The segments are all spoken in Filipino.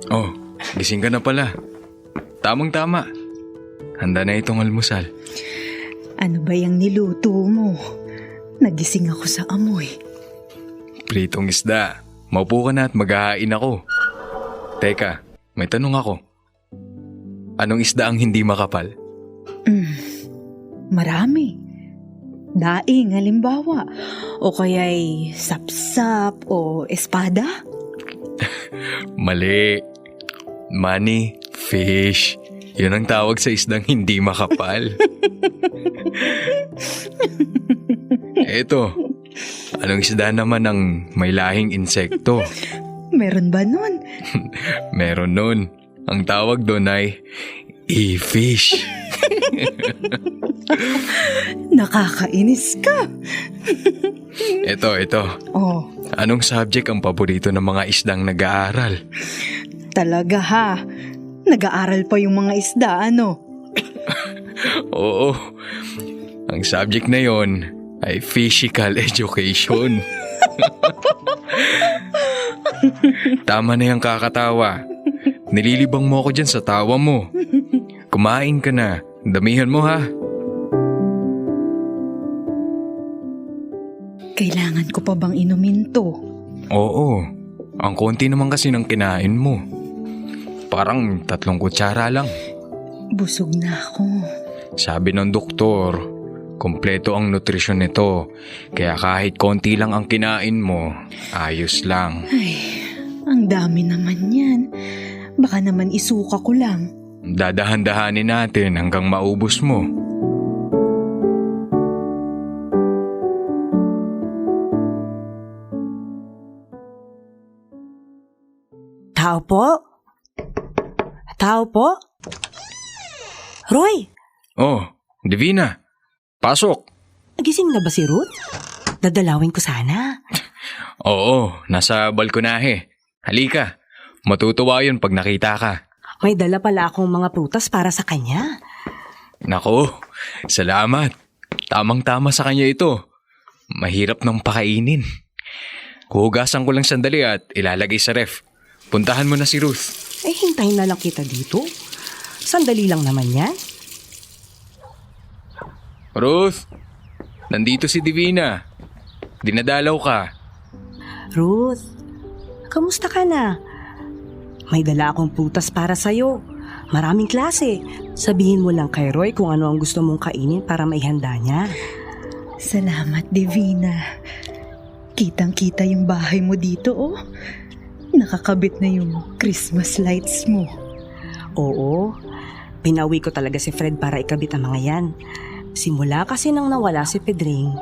Oh, gising ka na pala. Tamang-tama. Handa na itong almusal. Ano ba yung niluto mo? Nagising ako sa amoy. Pritong isda. Maupo ka na at maghahain ako. Teka, may tanong ako. Anong isda ang hindi makapal? Marami. Daing, halimbawa. O kaya'y sapsap o espada. Mali. Money, fish. Yun ang tawag sa isdang hindi makapal. Eto, anong isda naman ang may lahing insekto? Meron ba nun? Meron nun. Ang tawag doon ay e-fish. Nakakainis ka. Ito. Oh, Anong subject ang paborito ng mga isdang nag-aaral? talaga ha. Nag-aaral pa yung mga isda, ano? Oo. Ang subject na yon ay physical education. Tama na yung kakatawa. Nililibang mo ako dyan sa tawa mo. Kumain ka na. Damihan mo ha. Kailangan ko pa bang inumin to? Oo. Ang konti naman kasi ng kinain mo. Parang 3 kutsara lang. Busog na ako. Sabi ng doktor, kompleto ang nutrisyon nito. Kaya kahit konti lang ang kinain mo, ayos lang. Ay, ang dami naman yan. Baka naman isuka ko lang. Dadahan-dahanin natin hanggang maubos mo. Tao po? Tao po? Roy, Oh, Divina. Pasok. nagising na ba si Ruth? Dadalawin ko sana. Oo, nasa balkonahe. Halika. Matutuwa yun pag nakita ka. May dala pala akong mga prutas para sa kanya. Nako, salamat. Tamang-tama sa kanya ito. Mahirap nang pakainin. Huhugasan ko lang sandali at ilalagay sa ref. Puntahan mo na si Ruth. Hintayin na lang kita dito. Sandali lang naman yan. Ruth, nandito si Divina. Dinadalaw ka. Ruth, kamusta ka na? May dala akong prutas para sa'yo. Maraming klase. Sabihin mo lang kay Roy kung ano ang gusto mong kainin para maihanda niya. Salamat, Divina. Kitang-kita yung bahay mo dito, oh. Nakakabit na yung Christmas lights mo. Oo, pinawi ko talaga si Fred para ikabit ang mga yan. Simula kasi nang nawala si Pedring,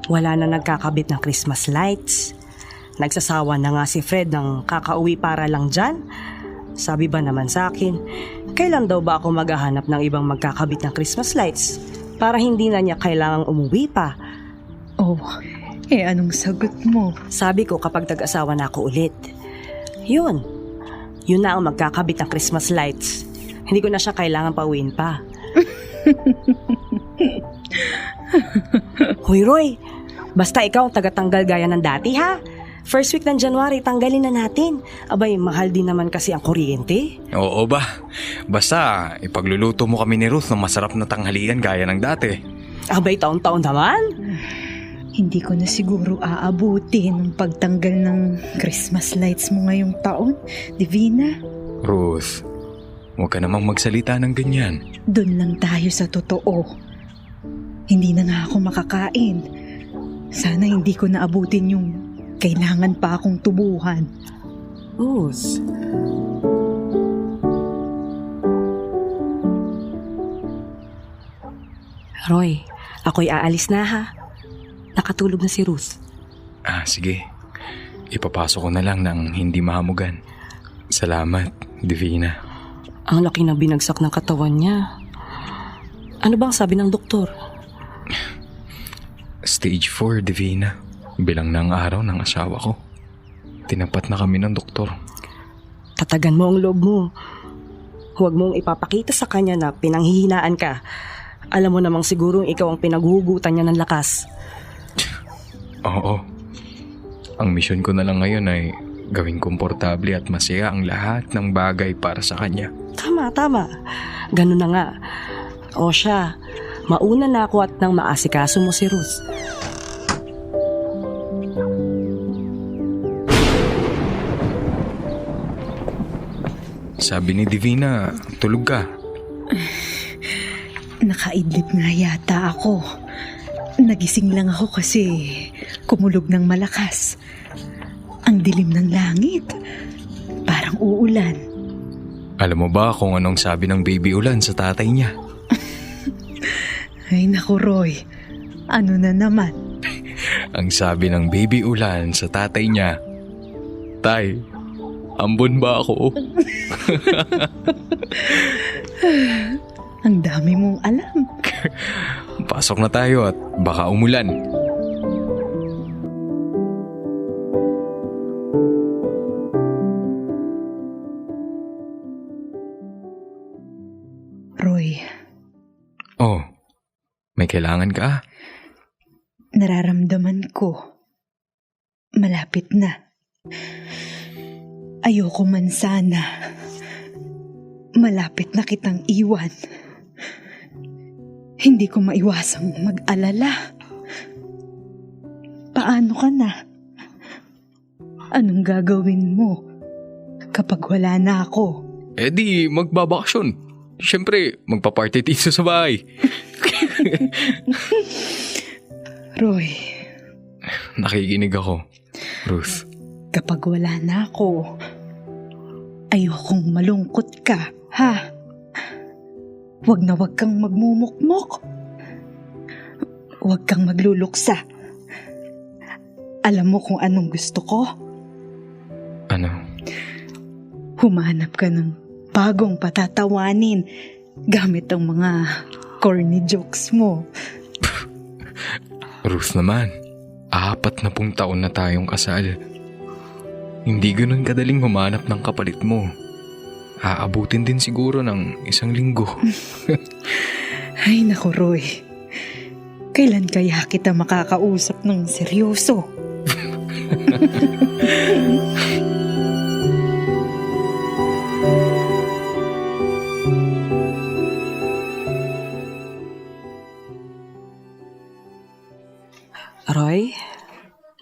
wala na nagkakabit ng Christmas lights. Nagsasawa na nga si Fred ng kakauwi para lang dyan. Sabi ba naman sa akin, kailan daw ba ako maghahanap ng ibang magkakabit ng Christmas lights para hindi na niya kailangang umuwi pa? Oh, anong sagot mo? Sabi ko kapag tag-asawa na ako ulit. Yun na ang magkakabit ng Christmas lights. Hindi ko na siya kailangan pauwiin pa. Hoy Roy, basta ikaw ang tagatanggal gaya ng dati ha. First week ng January, tanggalin na natin. Abay, mahal din naman kasi ang kuryente. Oo ba? Basta, ipagluluto mo kami ni Ruth ng masarap na tanghalian gaya ng dati. Abay, taon-taon naman. Hindi ko na siguro aabutin ng pagtanggal ng Christmas lights mo ngayong taon, Divina. Ruth, huwag ka namang magsalita ng ganyan. Doon lang tayo sa totoo. Hindi na nga ako makakain. Sana hindi ko naabutin yung kailangan pa akong tubuhan. Ruth. Roy, ako'y aalis na ha. Nakatulog na si Ruth. Sige. Ipapasok ko na lang ng hindi mahamugan. Salamat, Divina. Ang laki na binagsak ng katawan niya. Ano bang sabi ng doktor? Stage 4, Divina. Bilang ng araw ng asawa ko. Tinapat na kami ng doktor. Tatagan mo ang loob mo. Huwag mong ipapakita sa kanya na pinanghihinaan ka. Alam mo namang siguro ikaw ang pinaghuhugutan niya ng lakas. Oo. Ang misyon ko na lang ngayon ay gawing komportable at masaya ang lahat ng bagay para sa kanya. Tama. Ganun na nga. O siya, mauna na ako at nang maasikaso mo si Ruth. Sabi ni Divina, tulog ka. Nakaidlip nga yata ako. Nagising lang ako kasi kumulog ng malakas. Ang dilim ng langit. Parang uulan. Alam mo ba kung anong sabi ng baby ulan sa tatay niya? Ay naku Roy, ano na naman? Ang sabi ng baby ulan sa tatay niya, Tay, ambon ba ako? Ang dami mong alam. Pasok na tayo at baka umulan. Roy, Oh, may kailangan ka? nararamdaman ko. Malapit na. Ayoko man sana. Malapit na kitang iwan. Hindi ko maiwasang mag-alala. Paano ka na? Anong gagawin mo kapag wala na ako? Eh di, magbabakasyon. Siyempre, magpa-party dito sa bahay. Roy, Nakikinig ako, Ruth. kapag wala na ako, ayokong malungkot ka, ha? Huwag na huwag kang magmumukmok. Huwag kang magluluksa. Alam mo kung anong gusto ko? Ano? Humanap ka ng bagong patatawanin gamit ang mga corny jokes mo. Ruth naman, 40 taon na tayong kasal. Hindi ganun kadaling humanap ng kapalit mo. Aabutin din siguro ng 1 linggo. Ay naku Roy, kailan kaya kita makakausap ng seryoso? Roy,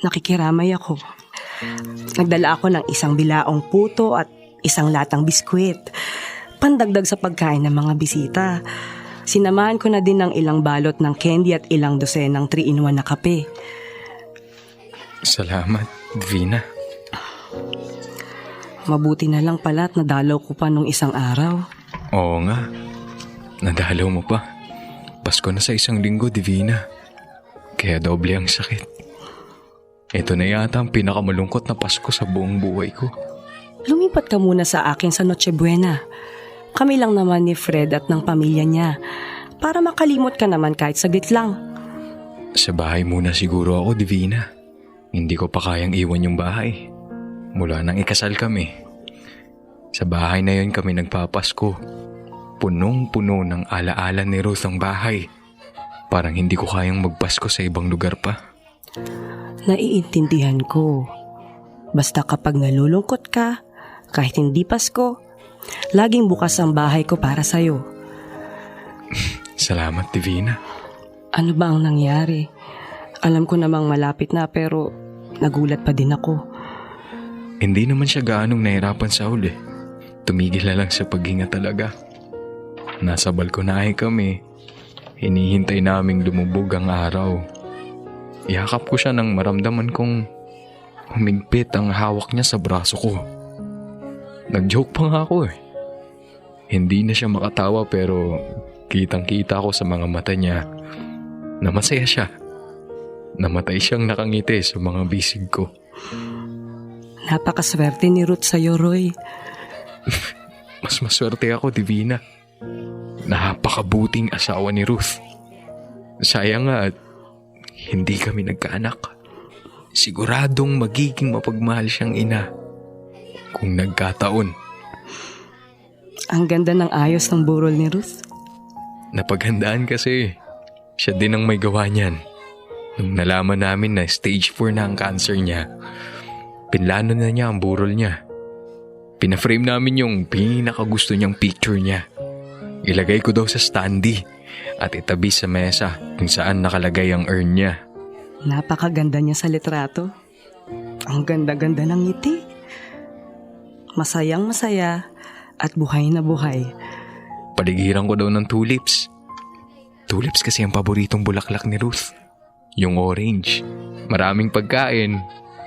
nakikiramay ako. Nagdala ako ng 1 bilaong puto at 1 latang biskwit. Pandagdag sa pagkain ng mga bisita. Sinamahan ko na din ng ilang balot ng candy at ilang dosenang 3-in-1 na kape. Salamat, Divina. Mabuti na lang pala at nadalaw ko pa nung 1 araw. Oo nga, nadalaw mo pa. Pasko na sa 1 linggo, Divina. Kaya doble ang sakit. Ito na yata ang pinakamalungkot na Pasko sa buong buhay ko. Lumipat ka muna sa akin sa Noche Buena. Kami lang naman ni Fred at ng pamilya niya. Para makalimot ka naman kahit saglit lang. Sa bahay muna siguro ako, Divina. Hindi ko pa kayang iwan yung bahay. Mula nang ikasal kami. Sa bahay na yun kami nagpapasko. Punong-puno ng alaala ni Ruth ang bahay. Parang hindi ko kayang magpasko sa ibang lugar pa. Naiintindihan ko. Basta kapag nalulungkot ka, kahit hindi Pasko, laging bukas ang bahay ko para sa'yo. Salamat, Divina. Ano ba ang nangyari? Alam ko namang malapit na pero nagulat pa din ako. Hindi naman siya gaanong nahirapan sa huli. Tumigil na lang sa paghinga talaga. Nasa balkonahe kami. Hinihintay naming lumubog ang araw. Yakap ko siya nang maramdaman kong humigpit ang hawak niya sa braso ko. Nag-joke pa nga ako eh. Hindi na siya makatawa pero kitang-kita ko sa mga mata niya na masaya siya. Namatay siyang nakangiti sa mga bisig ko. Napakaswerte ni Ruth sa'yo, Roy. Mas maswerte ako, Divina. Napakabuting asawa ni Ruth. Sayang nga at hindi kami nagkaanak. Siguradong magiging mapagmahal siyang ina kung nagkataon. Ang ganda ng ayos ng burol ni Ruth. Napaghandaan kasi siya din ang may gawa niyan. Nung nalaman namin na stage 4 na ang cancer niya, Pinlano na niya ang burol niya. Pinaframe namin yung pinakagusto niyang picture niya. Ilagay ko daw sa standee at itabi sa mesa kung saan nakalagay ang urn niya. Napakaganda niya sa litrato. Ang ganda-ganda ng ngiti. Masayang masaya at buhay na buhay. Paligiran ko daw ng tulips. Tulips kasi ang paboritong bulaklak ni Ruth. Yung orange. Maraming pagkain.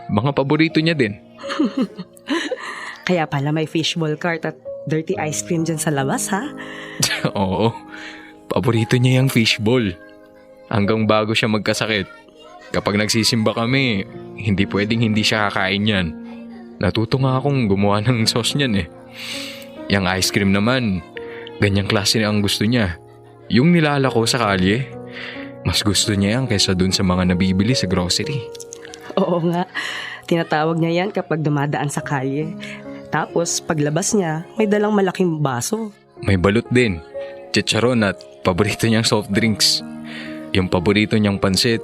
Mga paborito niya din. Kaya pala may fishball cart at dirty ice cream dyan sa labas, ha? Oo. Paborito niya yung fishball. Hanggang bago siya magkasakit. Kapag nagsisimba kami, hindi pwedeng hindi siya kakain yan. Natuto nga akong gumawa ng sauce niyan eh. Yung ice cream naman, ganyang klase ang gusto niya. Yung nilalako sa kalye, mas gusto niya yan kaysa dun sa mga nabibili sa grocery. Oo nga. Tinatawag niya yan kapag dumadaan sa kalye. Tapos, paglabas niya, may dalang malaking baso. May balot din, chicharon at paborito niyang soft drinks. Yung paborito niyang pansit,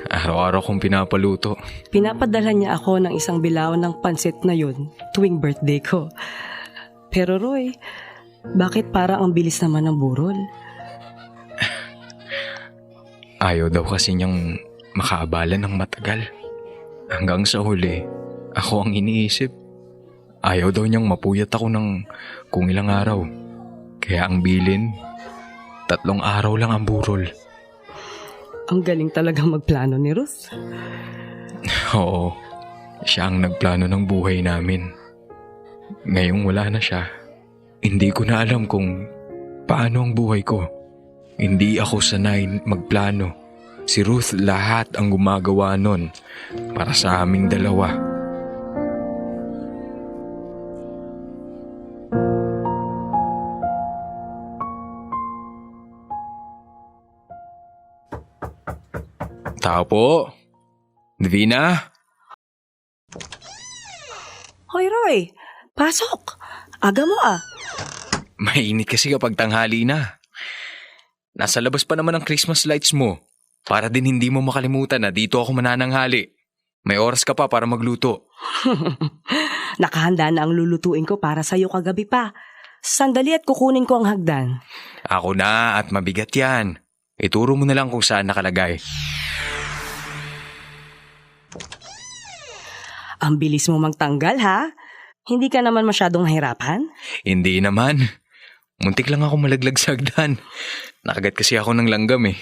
araw-araw kong pinapaluto. Pinapadala niya ako ng isang bilaw ng pansit na yun tuwing birthday ko. Pero Roy, bakit parang ang bilis naman ng burol? Ayaw daw kasi niyang makaabala ng matagal. Hanggang sa huli, ako ang iniisip. Ayaw daw niyang mapuyat ako ng kung ilang araw. Kaya ang bilin, 3 araw lang ang burol. Ang galing talagang magplano ni Ruth. Oo, siya ang nagplano ng buhay namin. Ngayong wala na siya, hindi ko na alam kung paano ang buhay ko. Hindi ako sanay magplano. Si Ruth lahat ang gumagawa nun para sa aming dalawa. Tao po. Divina? Hoy Roy, pasok. Aga mo ah. Mainit kasi kapag tanghali na. Nasa labas pa naman ang Christmas lights mo. Para din hindi mo makalimutan na dito ako manananghali. May oras ka pa para magluto. Nakahanda na ang lulutuin ko para sa'yo kagabi pa. Sandali at kukunin ko ang hagdan. Ako na at mabigat yan. Ituro mo na lang kung saan nakalagay. Ang bilis mo magtanggal ha? Hindi ka naman masyadong nahirapan? Hindi naman. Muntik lang ako malaglag sa hagdan. Nakagat kasi ako ng langgam eh.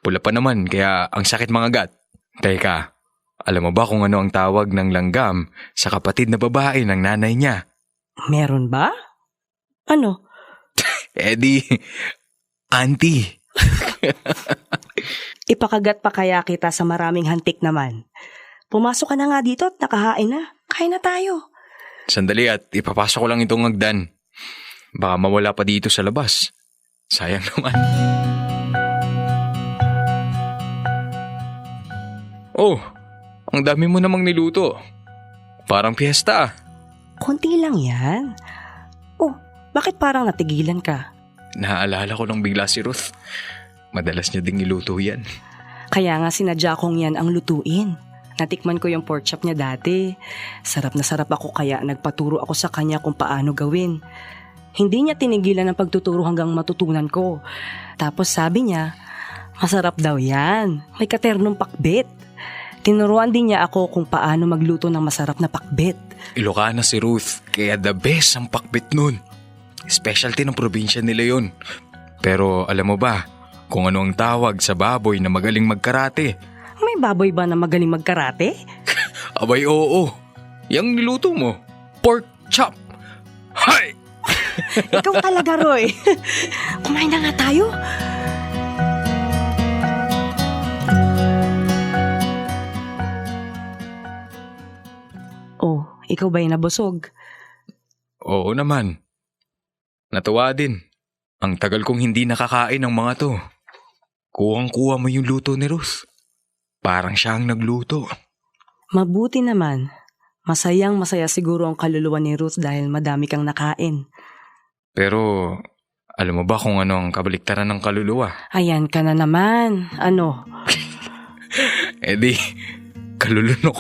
Pula pa naman kaya ang sakit mga gat. Teka, alam mo ba kung ano ang tawag ng langgam sa kapatid na babae ng nanay niya? Meron ba? Ano? Eddie, auntie. Ipakagat pa kaya kita sa maraming hantik naman. Pumasok ka na nga dito at nakahain na. Kain na tayo. Sandali at ipapasok ko lang itong hagdan. Baka mawala pa dito sa labas. Sayang naman. Oh, ang dami mo namang niluto. Parang piyesta ah. Konti lang yan. Oh, bakit parang natigilan ka? Naaalala ko lang bigla si Ruth. Madalas niya ding niluto yan. Kaya nga sinadya kong yan ang lutuin. Natikman ko yung pork chop niya dati. Sarap na sarap ako kaya nagpaturo ako sa kanya kung paano gawin. Hindi niya tinigilan ang pagtuturo hanggang matutunan ko. Tapos sabi niya, masarap daw yan. May katernong pakbet. Tinuruan din niya ako kung paano magluto ng masarap na pakbet. Ilocana si Ruth, kaya the best ang pakbet nun. Specialty ng probinsya nila yun. Pero alam mo ba kung ano ang tawag sa baboy na magaling magkarate? May baboy ba na magaling magkarate? Abay oo. Yang niluto mo, pork chop. Hay! Ikaw talaga, Roy. Kumain na nga tayo. Oh, ikaw ba'y nabusog? Oo naman. Natuwa din. Ang tagal kong hindi nakakain ng mga to. Kuwang-kuha mo yung luto ni Ruth. Parang siya ang nagluto. Mabuti naman. Masayang masaya siguro ang kaluluwa ni Ruth dahil madami kang nakain. Pero, alam mo ba kung ano ang kabaliktaran ng kaluluwa? Ayan ka na naman. Ano? Eh di, kalulunok.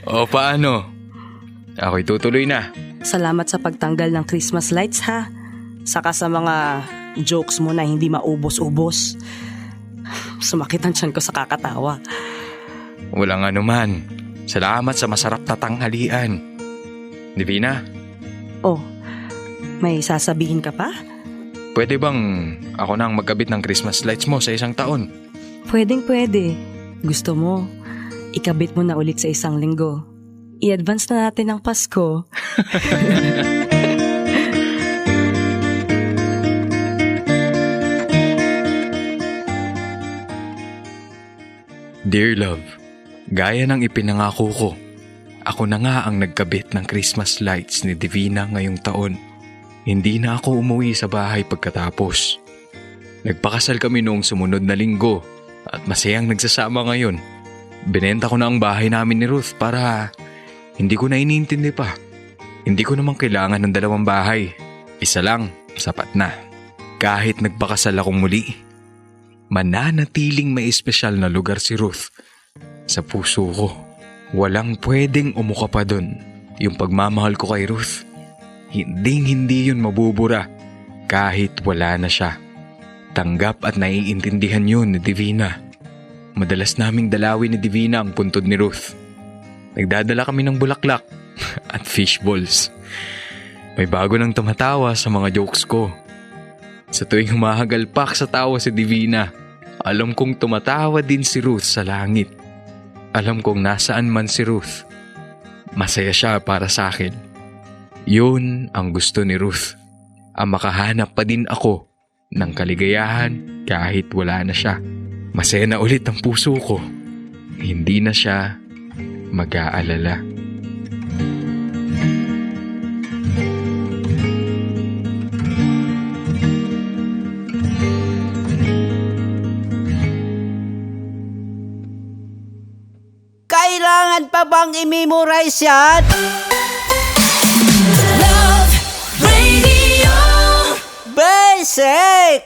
O paano? Ako'y tutuloy na. Salamat sa pagtanggal ng Christmas lights ha. Saka sa mga jokes mo na hindi maubos-ubos. Sumakit ang tiyan ko sa kakatawa. Walang anuman. Salamat sa masarap na tanghalian. Divina, Oh, may sasabihin ka pa? pwede bang ako na ang magkabit ng Christmas lights mo sa isang taon? Pwedeng-pwede. Gusto mo, ikabit mo na ulit sa isang linggo. I-advance na natin ang Pasko. Dear love, gaya ng ipinangako ko, ako na nga ang nagkabit ng Christmas lights ni Divina ngayong taon. Hindi na ako umuwi sa bahay pagkatapos. Nagpakasal kami noong sumunod na linggo at masayang nagsasama ngayon. Binenta ko na ang bahay namin ni Ruth para hindi ko na iniintindi pa. Hindi ko namang kailangan ng dalawang bahay. Isa lang, sapat na. Kahit nagpakasal akong muli, mananatiling may espesyal na lugar si Ruth sa puso ko. Walang pwedeng umuka pa dun yung pagmamahal ko kay Ruth. Hindi yun mabubura kahit wala na siya. Tanggap at naiintindihan yun ni Divina. Madalas naming dalawin ni Divina ang puntod ni Ruth. Nagdadala kami ng bulaklak at fish balls. May bago nang tumatawa sa mga jokes ko. Sa tuwing humahagalpak sa tawa si Divina, alam kong tumatawa din si Ruth sa langit. Alam kong nasaan man si Ruth, masaya siya para sa akin. Yun ang gusto ni Ruth, ang makahanap pa din ako ng kaligayahan kahit wala na siya. Masaya na ulit ang puso ko, hindi na siya mag-aalala. Kailangan pa bang i-memorize yan? Love Radio. Basic!